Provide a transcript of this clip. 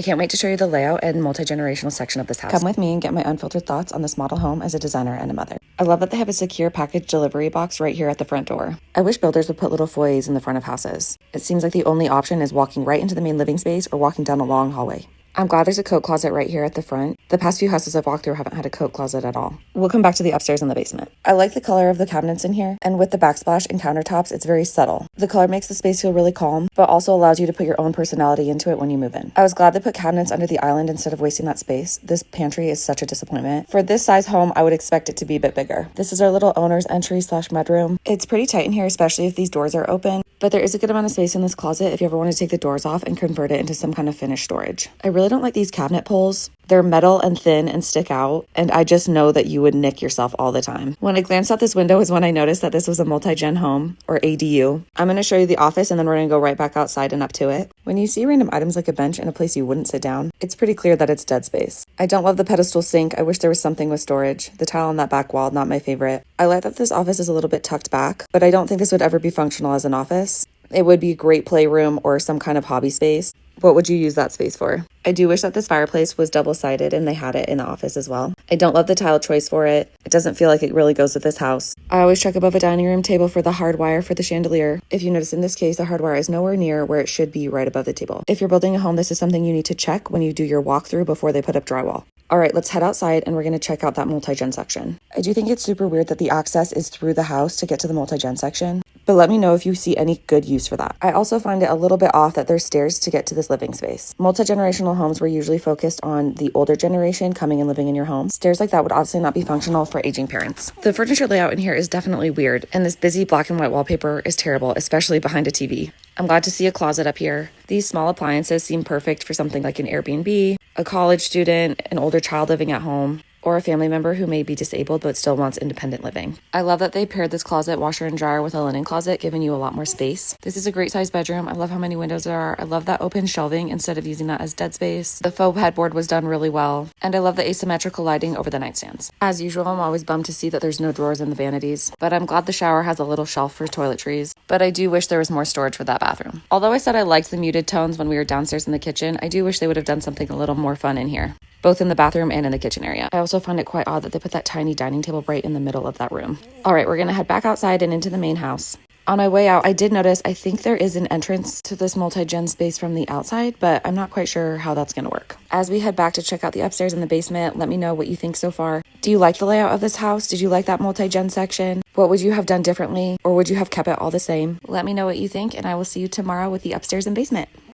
I can't wait to show you the layout and multi-generational section of this house. Come with me and get my unfiltered thoughts on this model home as a designer and a mother. I love that they have a secure package delivery box right here at the front door. I wish builders would put little foyers in the front of houses. It seems like the only option is walking right into the main living space or walking down a long hallway. I'm glad there's a coat closet right here at the front. The past few houses I've walked through haven't had a coat closet at all. We'll come back to the upstairs and the basement. I like the color of the cabinets in here, and with the backsplash and countertops, it's very subtle. The color makes the space feel really calm, but also allows you to put your own personality into it when you move in. I was glad they put cabinets under the island instead of wasting that space. This pantry is such a disappointment. For this size home, I would expect it to be a bit bigger. This is our little owner's entry / mudroom. It's pretty tight in here, especially if these doors are open, but there is a good amount of space in this closet if you ever want to take the doors off and convert it into some kind of finished storage. I really don't like these cabinet pulls. They're metal and thin and stick out, and I just know that you would nick yourself all the time. When I glanced out this window is when I noticed that this was a multi-gen home, or ADU. I'm going to show you the office and then we're going to go right back outside and up to it. When you see random items like a bench in a place you wouldn't sit down, it's pretty clear that it's dead space. I don't love the pedestal sink. I wish there was something with storage. The tile on that back wall, not my favorite. I like that this office is a little bit tucked back, but I don't think this would ever be functional as an office. It would be a great playroom or some kind of hobby space. What would you use that space for? I do wish that this fireplace was double-sided and they had it in the office as well. I don't love the tile choice for it. It doesn't feel like it really goes with this house. I always check above a dining room table for the hard wire for the chandelier. If you notice in this case, the hard wire is nowhere near where it should be right above the table. If you're building a home, this is something you need to check when you do your walkthrough before they put up drywall. All right, let's head outside and we're going to check out that multi-gen section. I do think it's super weird that the access is through the house to get to the multi-gen section, but let me know if you see any good use for that. I also find it a little bit off that there's stairs to get to this living space. Multi-generational homes were usually focused on the older generation coming and living in your home. Stairs like that would obviously not be functional for aging parents. The furniture layout in here is definitely weird, and this busy black and white wallpaper is terrible, especially behind a TV. I'm glad to see a closet up here. These small appliances seem perfect for something like an Airbnb, a college student, an older child living at home, or a family member who may be disabled but still wants independent living. I love that they paired this closet, washer and dryer with a linen closet, giving you a lot more space. This is a great sized bedroom. I love how many windows there are. I love that open shelving instead of using that as dead space. The faux headboard was done really well, and I love the asymmetrical lighting over the nightstands. As usual, I'm always bummed to see that there's no drawers in the vanities, but I'm glad the shower has a little shelf for toiletries, but I do wish there was more storage for that bathroom. Although I said I liked the muted tones when we were downstairs in the kitchen, I do wish they would have done something a little more fun in here, both in the bathroom and in the kitchen area. I also find it quite odd that they put that tiny dining table right in the middle of that room. All right, we're gonna head back outside and into the main house. On my way out, I did notice, I think there is an entrance to this multi-gen space from the outside, but I'm not quite sure how that's gonna work. As we head back to check out the upstairs and the basement, let me know what you think so far. Do you like the layout of this house? Did you like that multi-gen section? What would you have done differently? Or would you have kept it all the same? Let me know what you think, and I will see you tomorrow with the upstairs and basement.